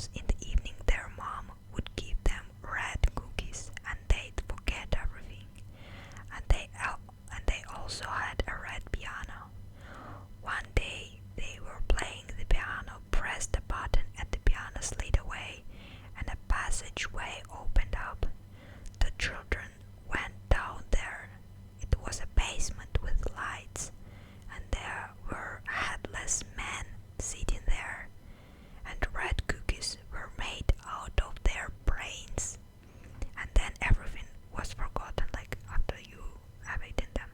because in the evening their mom would give them red cookies and they'd forget everything. And they also had a red piano. One day they were playing the piano, pressed a button and the piano slid away and a passageway opened up. The children went down there. It was a basement with lights, and there were headless men sitting there, and red cookies were made out of their brains. And then everything was forgotten, like after you have eaten them.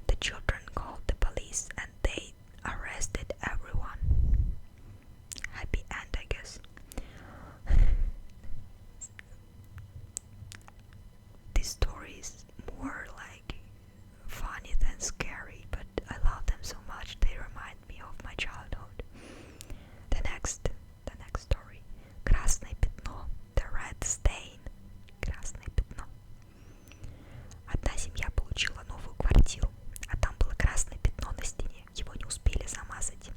The children called the police and they arrested everyone. Happy end, I guess. This story is more like funny than scary, but I love them so much. They remind me of my childhood. The next story. Красное пятно. The red stain. Красное пятно. Одна семья получила новую квартиру, а там было красное пятно на стене. Его не успели замазать.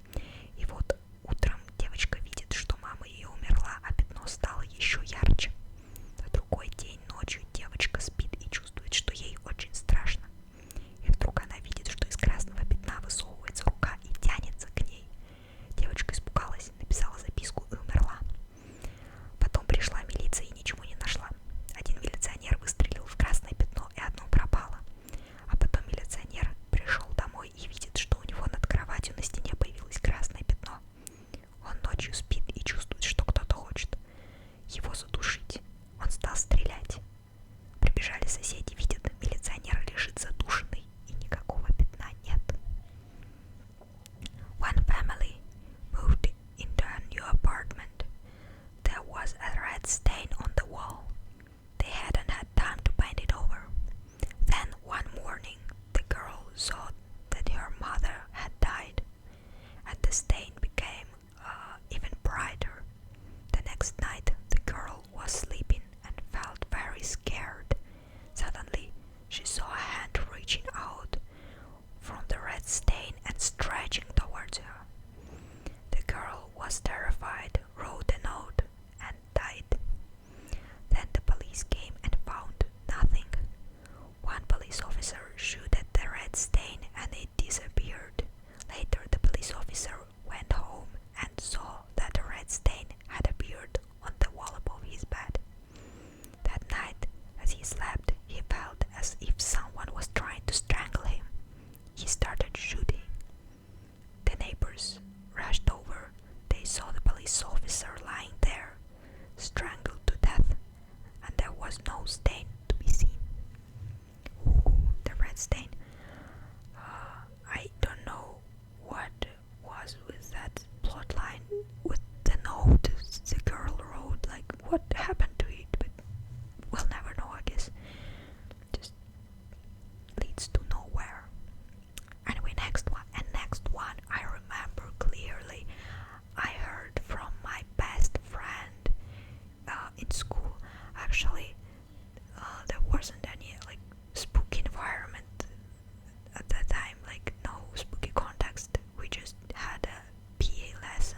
И вот утром девочка видит, что мама ее умерла, а пятно стало еще ярче. На другой день ночью девочка спит и чувствует, что ей очень страшно. И вдруг она видит, что из красного пятна высовывается рука и тянется к ней. Девочка испугалась, написала записку и умерла. Потом пришла милиция и ничего не нашла. Один милиционер выстрелил в красное пятно, и одно пропало. А потом милиционер пришел домой и видит, что у него над кроватью на стене появилось красное пятно. Он ночью спит и чувствует, что кто-то хочет его задушить. Он стал стрелять. Прибежали соседи, видят, милиционер лежит задушенный и никакого пятна нет. One family moved into a new apartment. There was a red stain on the wall. They hadn't had time to paint it over. Then one morning the girl saw that her mother had died, and the stain became even brighter. The next night the girl was sleeping and felt very scared. Suddenly she saw a hand reaching out from the red stain and stretching towards her. The girl was terrified, wrote a note, and died. Then the police came and found nothing. One police officer shot at the red stain and it disappeared. Later the police officer went home and saw that a red stain had appeared on the wall above his bed. That night, as he slept, he felt as if someone was trying to strangle him. He started shooting. The neighbors rushed over. They saw the police officer lying there, strangled to death, and there was no stain to be seen. Ooh, the red stain. I don't know what was with that plotline with the note the girl wrote, like what happened to it, but we'll never know, I guess. Just leads to nowhere. Anyway, next one I remember clearly. I heard from my best friend in school. Actually, there wasn't any like spooky environment at that time, like no spooky context. We just had a PA lesson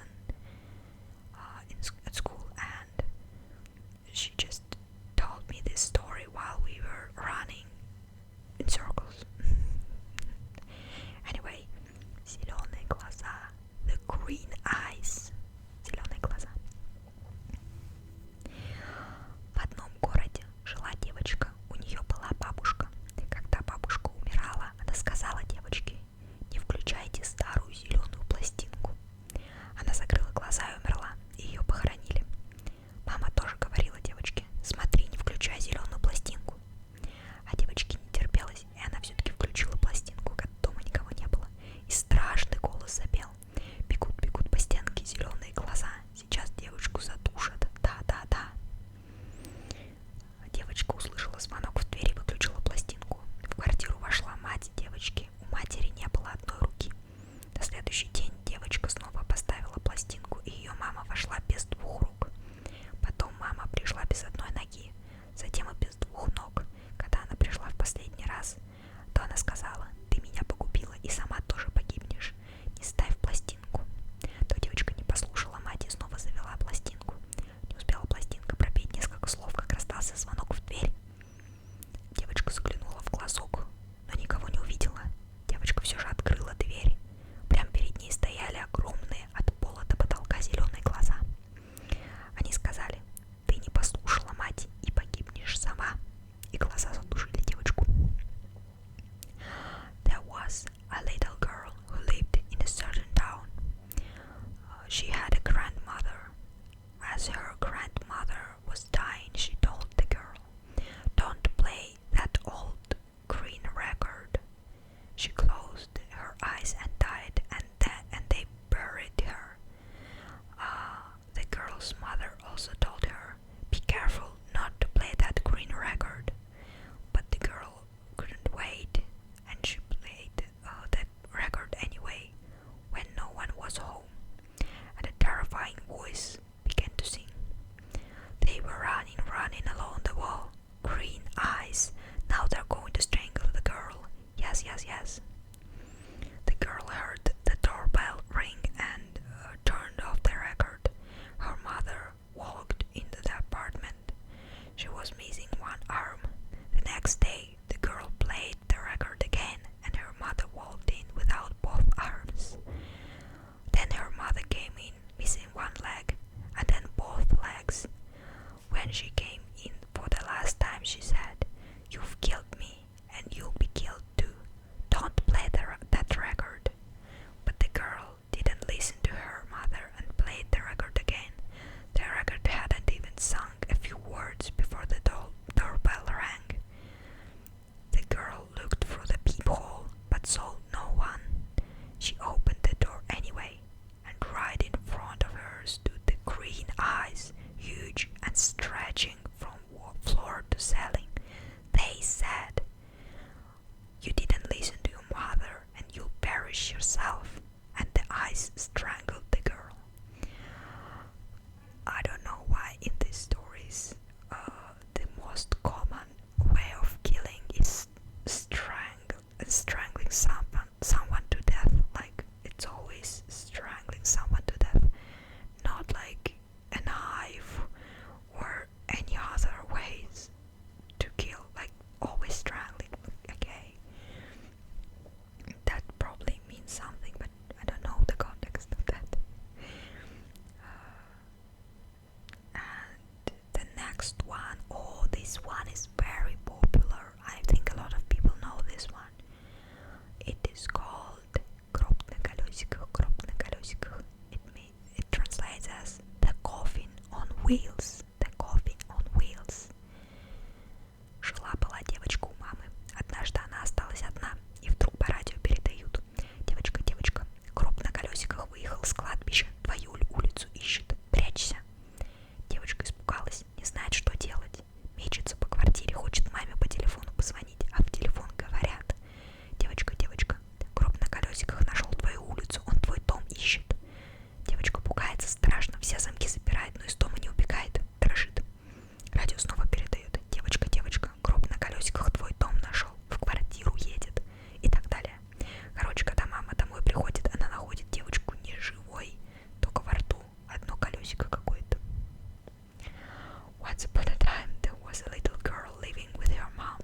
at school, and eyes, huge and stretching from floor to ceiling. They said, "You didn't listen to your mother and you'll perish yourself." And the eyes strangled the girl. I don't know why in these stories the most common way of killing is strangling someone to death. Like, it's always strangling someone to death, not like a knife or any other ways to kill, like always strangling. Okay, that probably means something, but I don't know the context of that. And the next one, oh, this one is very popular. I think a lot of people know this one. It is called "Гроб на колесиках", "Гроб на колесиках". It translates as "the coffin on wheels", "the coffin on wheels". Жила-была девочка у мамы. Однажды она осталась одна, и вдруг по радио передают: "Девочка, девочка, гроб на колесиках выехал с кладбища, твою улицу ищет, прячься". Девочка испугалась, не знает, что делать. Мечется по квартире, хочет маме по телефону позвонить, а в телефон говорят: "Девочка, девочка, гроб на колесиках нашел твою улицу, он твой дом ищет". Девочка пугается страшно, все замки запирает, но из дома не убегает, дрожит. Радио снова передает: "Девочка, девочка, гроб на колесиках твой дом нашел, в квартиру едет", и так далее. Короче, когда мама домой приходит, она находит девочку не живой, только во рту одно колесико какое-то. Once upon a time, there was a little girl living with her mom.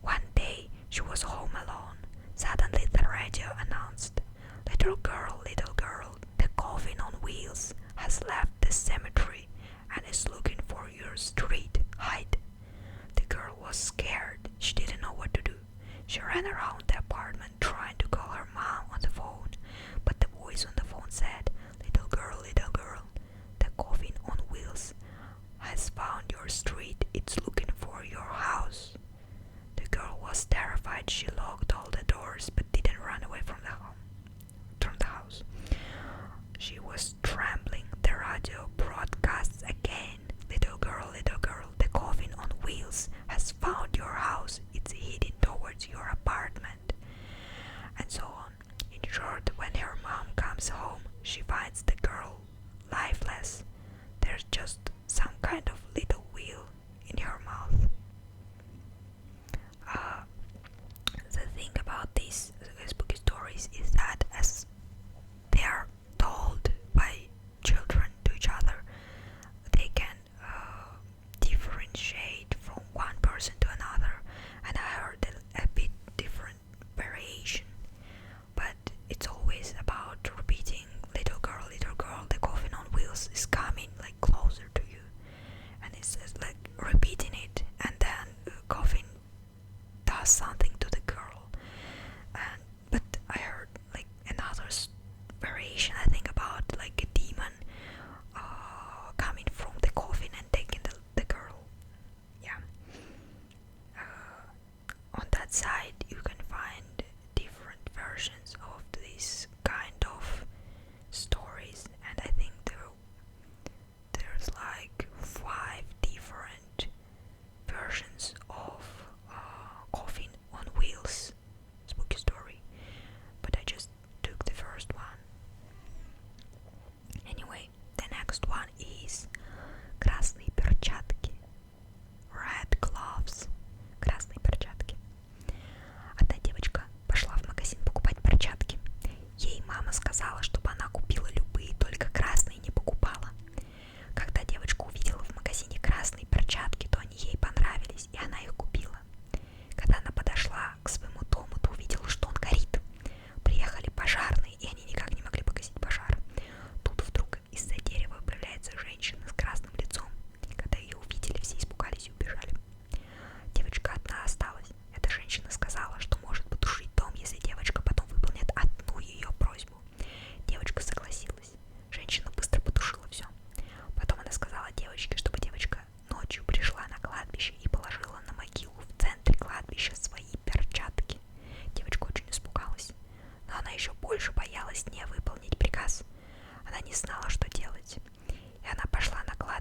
One day, she was home alone. Suddenly, the radio announced, little girl, the coffin on wheels has left the cemetery and is looking for your street. Hide." The girl was scared. She didn't know what to do. She ran around the apartment trying to call her mom on the phone, but the voice on the phone said, little girl, the coffin on wheels has found your street. It's looking for your house." The girl was terrified. She locked all the doors but didn't run away from the house. She was trembling. The radio broadcasts again, little girl, the coffin on wheels has found your house. It's heading towards your apartment." And so on. In short, when her mom comes home, she finds the girl lifeless. There's just some kind of little wheel in her mouth. The thing about these spooky stories is that as they are told by children to each other, they can differentiate from one person to another, and I heard a bit different variation, but it's always about repeating little girl, the coffin on wheels is coming like closer to you,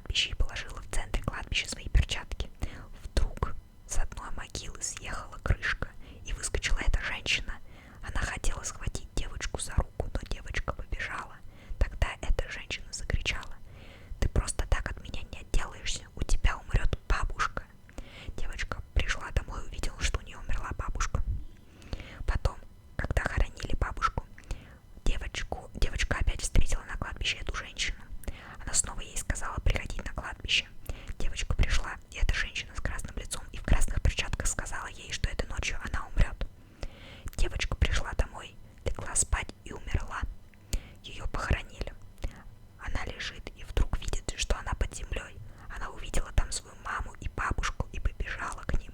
кладбище и положила в центре кладбища свои перчатки. Вдруг с одной могилы съехала крышка, и выскочила эта женщина. Она хотела схватить девочку за руку, но девочка побежала. Тогда эта женщина закричала: «Ты просто так от меня не отделаешься, у тебя умрет бабушка». Девочка пришла домой и увидела, что у нее умерла бабушка. Потом, когда хоронили бабушку, девочка опять встретила на кладбище эту женщину. Она снова ей сказала приходить на кладбище. Девочка пришла, и эта женщина с красным лицом и в красных перчатках сказала ей, что этой ночью она умрет. Девочка пришла домой, легла спать и умерла. Ее похоронили. Она лежит и вдруг видит, что она под землей. Она увидела там свою маму и бабушку и побежала к ним,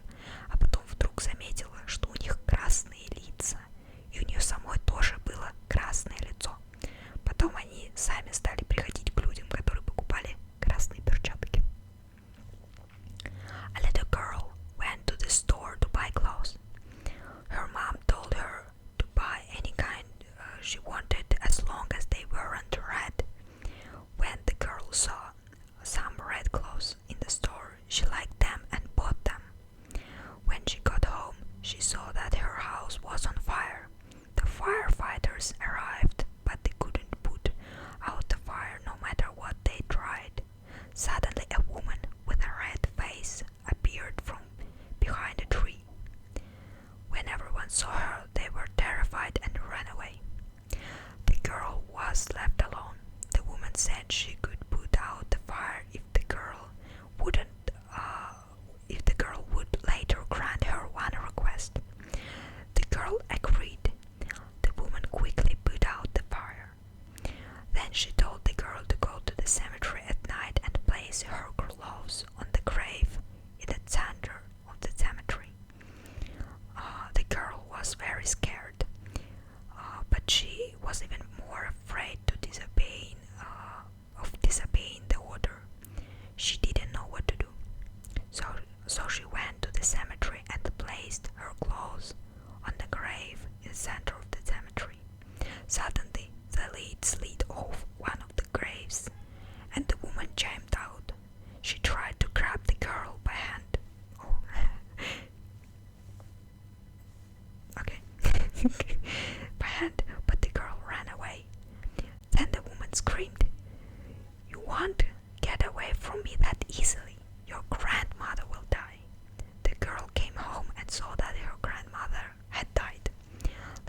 а потом вдруг заметила, что у них красные лица, и у нее самой тоже было красное лицо. Потом они сами стали приходить к людям, которые покупали красные перчатки. A little girl went to the store to buy clothes. Her mom told her to buy any kind she wanted as long as they weren't red. When the girl saw some red clothes in the store, she liked them and bought them. When she got home, she saw that her house was on fire. The firefighters arrived, but they couldn't put out the fire no matter what they tried. Suddenly a woman with a red face appeared from behind a tree. When everyone saw her, they were terrified and ran away. The girl was left alone. The woman said she could put out the fire if the girl would later grant her one request. The girl agreed. The woman quickly put out the fire. Then she told the girl to go to the cemetery at night and place her clothes on the grave in the center of the cemetery. The girl was very scared, but she was even more afraid of disobeying the order. She didn't know what to do. So she went to the cemetery and placed her clothes on the grave in the center of the cemetery. Suddenly, the lid slid off one of the graves, and the woman jumped out. She tried to grab the girl by hand. Oh. Okay. By hand, but the girl ran away. Then the woman screamed, "You won't get away from me that easily. Your grandmother will die." The girl came home and saw that her grandmother had died.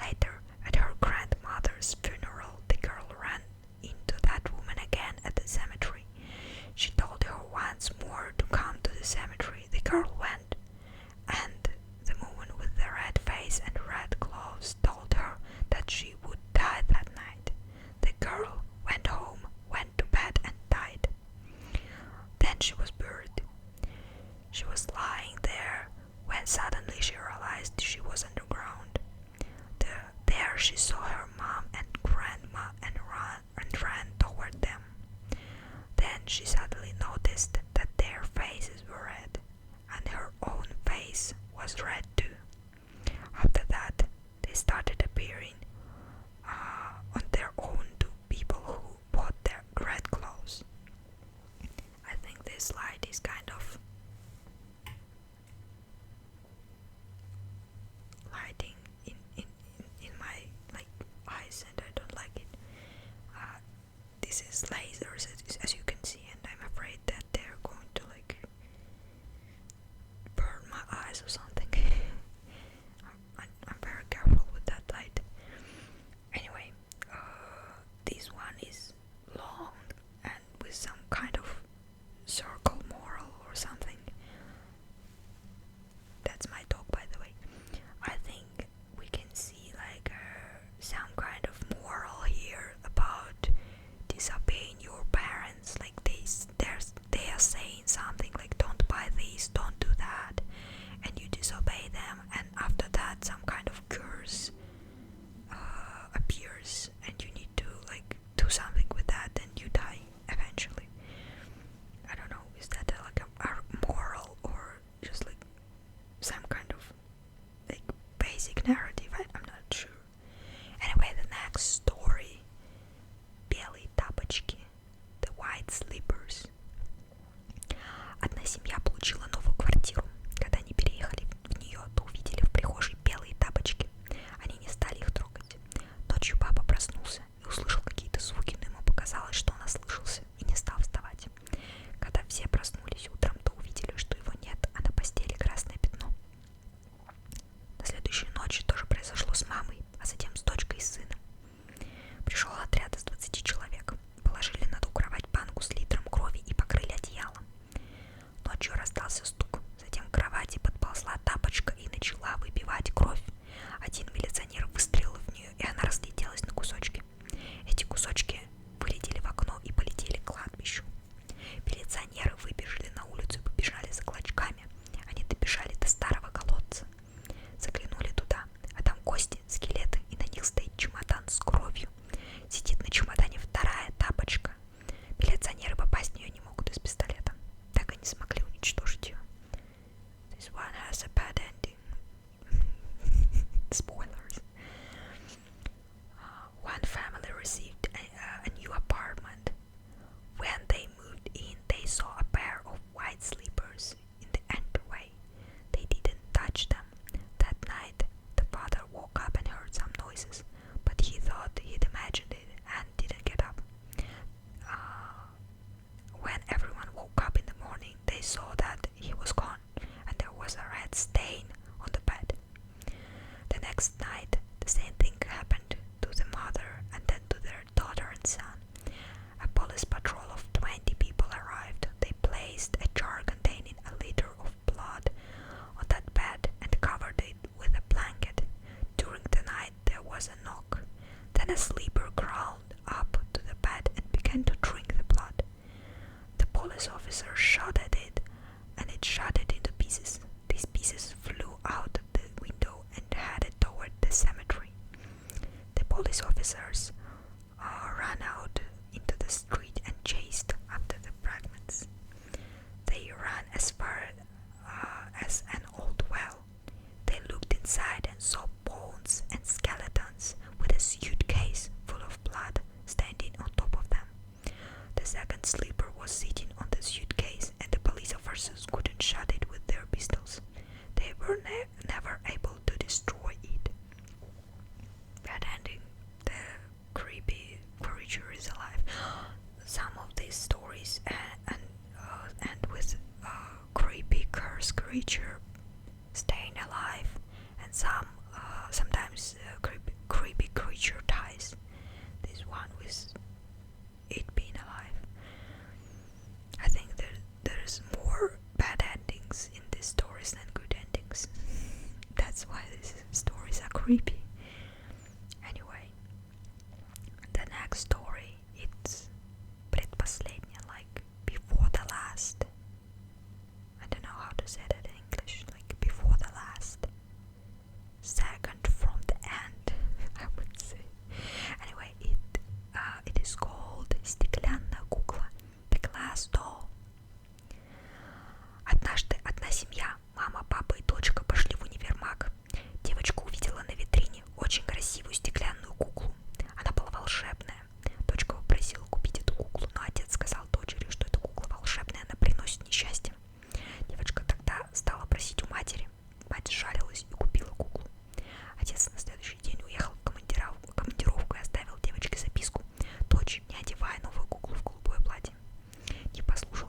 Later, at her grandmother's funeral, the girl ran into that woman again at the cemetery. She told her once more to come to the cemetery. The girl went, and the woman with the red face and red clothes told her that she would die that night. The girl went home, went to bed and died. Then she was buried. She was lying there when suddenly she realized she was underground. There she saw her mom and grandma and ran toward them. Then she suddenly noticed that their faces were red, and her own face was red too. After that, they started appearing on their own to people who bought their red clothes. I think this light is kind of lighting in my eyes, and I don't like it. This is lasers, as you can see, and I'm afraid that they're going to burn my eyes or something. I'm very careful with that light. Anyway, this one is long and with some kind of circle moral or something. That's my dog, by the way. I think we can see some kind of moral here about disobeying your parents. Like they are saying something like, don't buy this, don't do that, and you disobey them, and after that some kind of curse appears, and you need to do something with that, and you die eventually. I don't know, все проснулись утром, то увидели, что его нет, а на постели красное пятно. На следующую ночь тоже произошло с мамой, а затем с дочкой и сыном. Пришел отряд из 20 человек. Положили на ту кровать банку с литром крови и покрыли одеялом. Ночью раздался стук. Затем к кровати подползла тапочка и начала выпивать кровь. Один милиционер выстрелил в нее, и она разлетелась на кусочки. Эти кусочки вылетели в окно и полетели к кладбищу. Милиционеры выбежали на улицу и побежали за клочками. Они добежали до старого колодца. Заглянули туда, а там кости, скелеты, и на них стоит чемодан с кровью. Сидит на чемодане вторая тапочка. Милиционеры попасть в нее не могут из пистолета. Так и не смогли уничтожить ее. This one has a bad ending. Spoilers. One family received a new apartment. When they moved in, they saw a pair of white slippers in the entryway. They didn't touch them. That night, the father woke up and heard some noises, but he thought he'd imagined it and didn't get up. When everyone woke up in the morning, they saw that he was gone, and there was a red stain on the bed. The next night, the same thing happened to the mother and then to their daughter and son. A police patrol of 20 people arrived. They placed a jar containing a liter of blood on that bed and covered it with a blanket. During the night, there was a knock. Then a sleeper crawled up to the bed and began to drink the blood. The police officer shot at it, and it shattered into pieces. These pieces flew out the window and headed toward the cemetery. The police officers ran out into the street and chased after the fragments. They ran as far as an old well. They looked inside and saw bones and skeletons with a suitcase full of blood standing on top of them. The second sleeper was sitting on the suitcase, and the police officers couldn't shut it with their pistols. They were never able to destroy it. Bad ending. The creepy creature is alive. Some of these stories end with creepy cursed creature staying alive, and sometimes creepy creature dies. This one with it being alive. I think there's more bad endings in these stories than good endings. That's why these stories are creepy. Anyway, the next story, it's предпоследняя, like before the last. I don't know how to say that in English, like before the last. Second from the end, I would say. Anyway, it is called «Стеклянная кукла», the glass doll. Однажды одна семья, мама, папа и дочка, пошли в универмаг. Девочка увидела на витрине очень красивую стеклянную куклу. Она была волшебная. Дочка попросила купить эту куклу, но отец сказал дочери, что эта кукла волшебная, она приносит несчастье. Девочка тогда стала просить у матери. Мать сжалилась и купила куклу. Отец на следующий день уехал в командировку и оставил девочке записку: «Дочь, не одевай новую куклу в голубое платье». Не послушала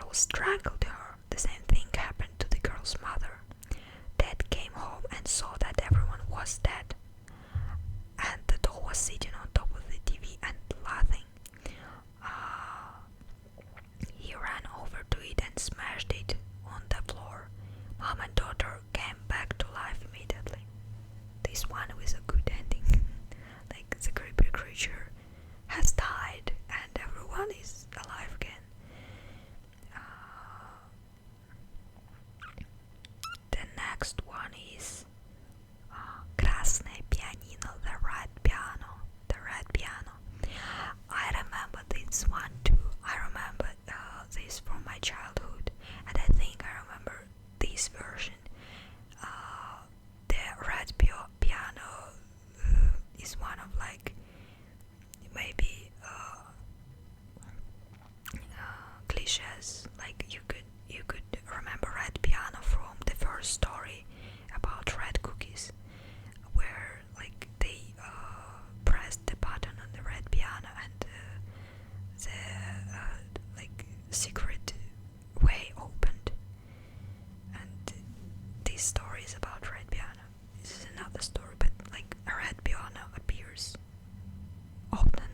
girl strangled her. The same thing happened to the girl's mother. Dad came home and saw that everyone was dead, and the doll was sitting on top of the TV and laughing. He ran over to it and smashed it on the floor. Mom and daughter came back to life immediately. This one was a good ending. Like, the creepy creature has died and everyone is alive again. The next one is Красное pianino, the red piano. The red piano. I remember this one too. I remember this from my childhood, and I think I remember this version. The red piano is one of, like, maybe cliches. Like, you could remember red piano from the first story about red cookies, where, like, they pressed the button on the red piano and the like, secret way opened. And this story is about red piano. This is another story, but, like, a red piano appears often.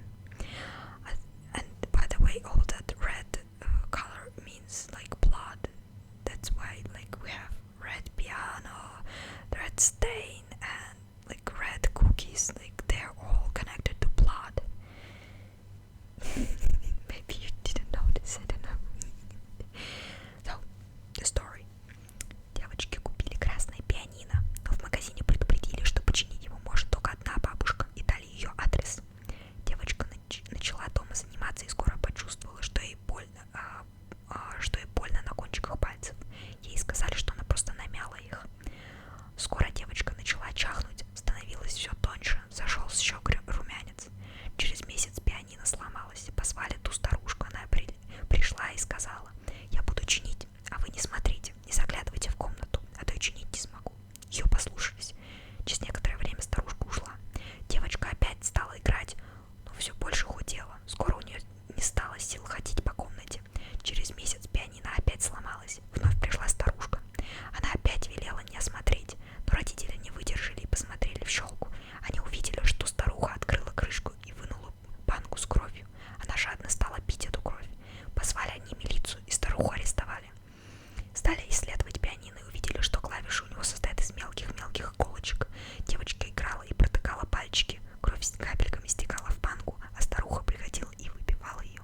And by the way, all that red color means, like, blood. That's why, like, we have red piano, red stain, and, like, red cookies. Like, they're all connected to blood. Maybe you didn't notice, I don't know. So, the story. Девочки купили красное пианино, но в магазине предупредили, что починить его может только одна бабушка, и дали ее адрес. Девочка начала дома заниматься и скоро почувствовала, что ей больно на кончиках пальцев. Ей сказали, что она просто намяла их. Скоро девочка начала чахнуть, становилась все тоньше, зашелся щек румянец. Через месяц пианино сломалось. Позвали ту старушку, она пришла и сказала: «Я буду чинить, а вы не смотрите, не заглядывайте в комнату, а то я чинить не смогу». Ее послушались. Через некоторое время старушка ушла. Девочка опять стала играть, но все больше худела. Скоро у нее не стало сил ходить по комнате. Через месяц пианино опять сломалось. Вновь пришла старушка. Она опять велела не осмотреть, но родители не выдержали и посмотрели в щелку. Они увидели, что старуха открыла крышку и вынула банку с кровью. Она жадно стала пить эту кровь. Позвали они милицию и старуху арестовали. Стали исследовать пианино и увидели, что клавиши у него состоят из мелких-мелких иголочек. Девочка играла и протыкала пальчики. Кровь с капельками стекала в банку, а старуха приходила и выпивала ее.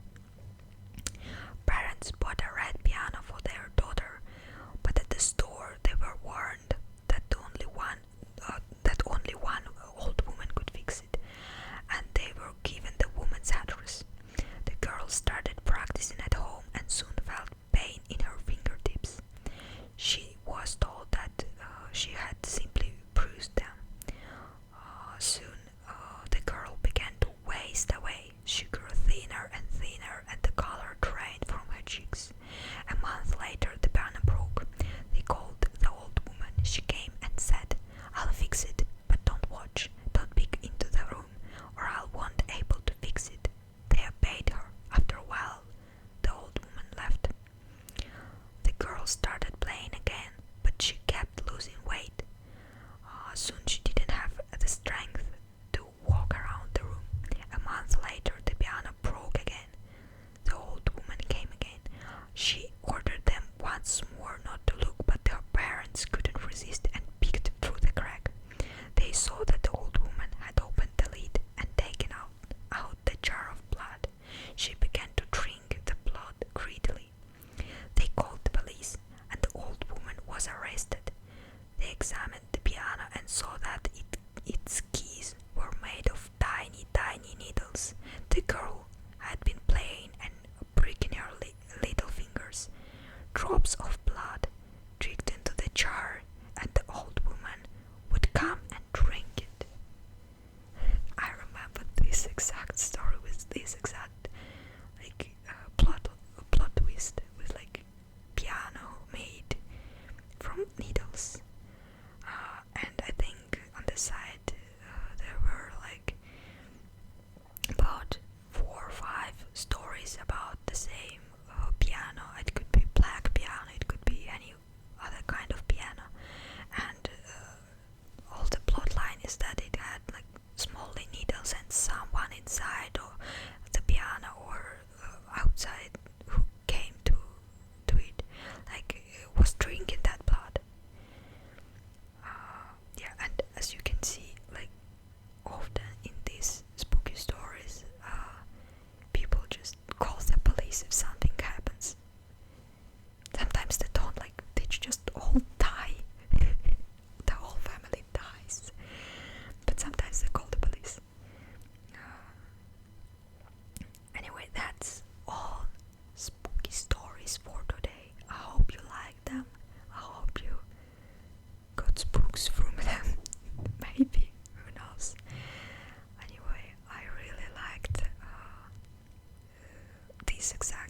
Parents bought a red piano for their daughter, but at the store they were warned that only one old woman could fix it, and they were given the woman's address. The girl started practicing at home and soon felt pain in her fingertips. She was told that she had simply bruised them. Soon the girl began to waste away. She grew thinner and thinner, and the color drained from her cheeks. A month later, the piano broke. They called the old woman. She came and said, "I'll fix it, but don't watch. Don't peek into the room, or I won't able to fix it." They obeyed her. After a while, the old woman left. The girl started playing again, but she kept losing weight. Soon she didn't have the strength to walk around the room. A month later, the piano broke again. The old woman came again. She ordered them once more not to look, but their parents couldn't resist and peeked through the crack. They saw that the old woman had opened the lid and taken out the jar of blood. She began to drink the blood greedily. They called the police, and the old woman was arrested. They examined the piano and saw that its keys were made of tiny, tiny needles. The girl had been playing and pricking her little fingers. Drops of blood tricked into the jar, and the old woman would come and drink it. I remember this exact story with this exact, like, plot twist with, like, piano made from needles. And I think on the side there were, like, about 4 or 5 stories about the same piano. It could be success.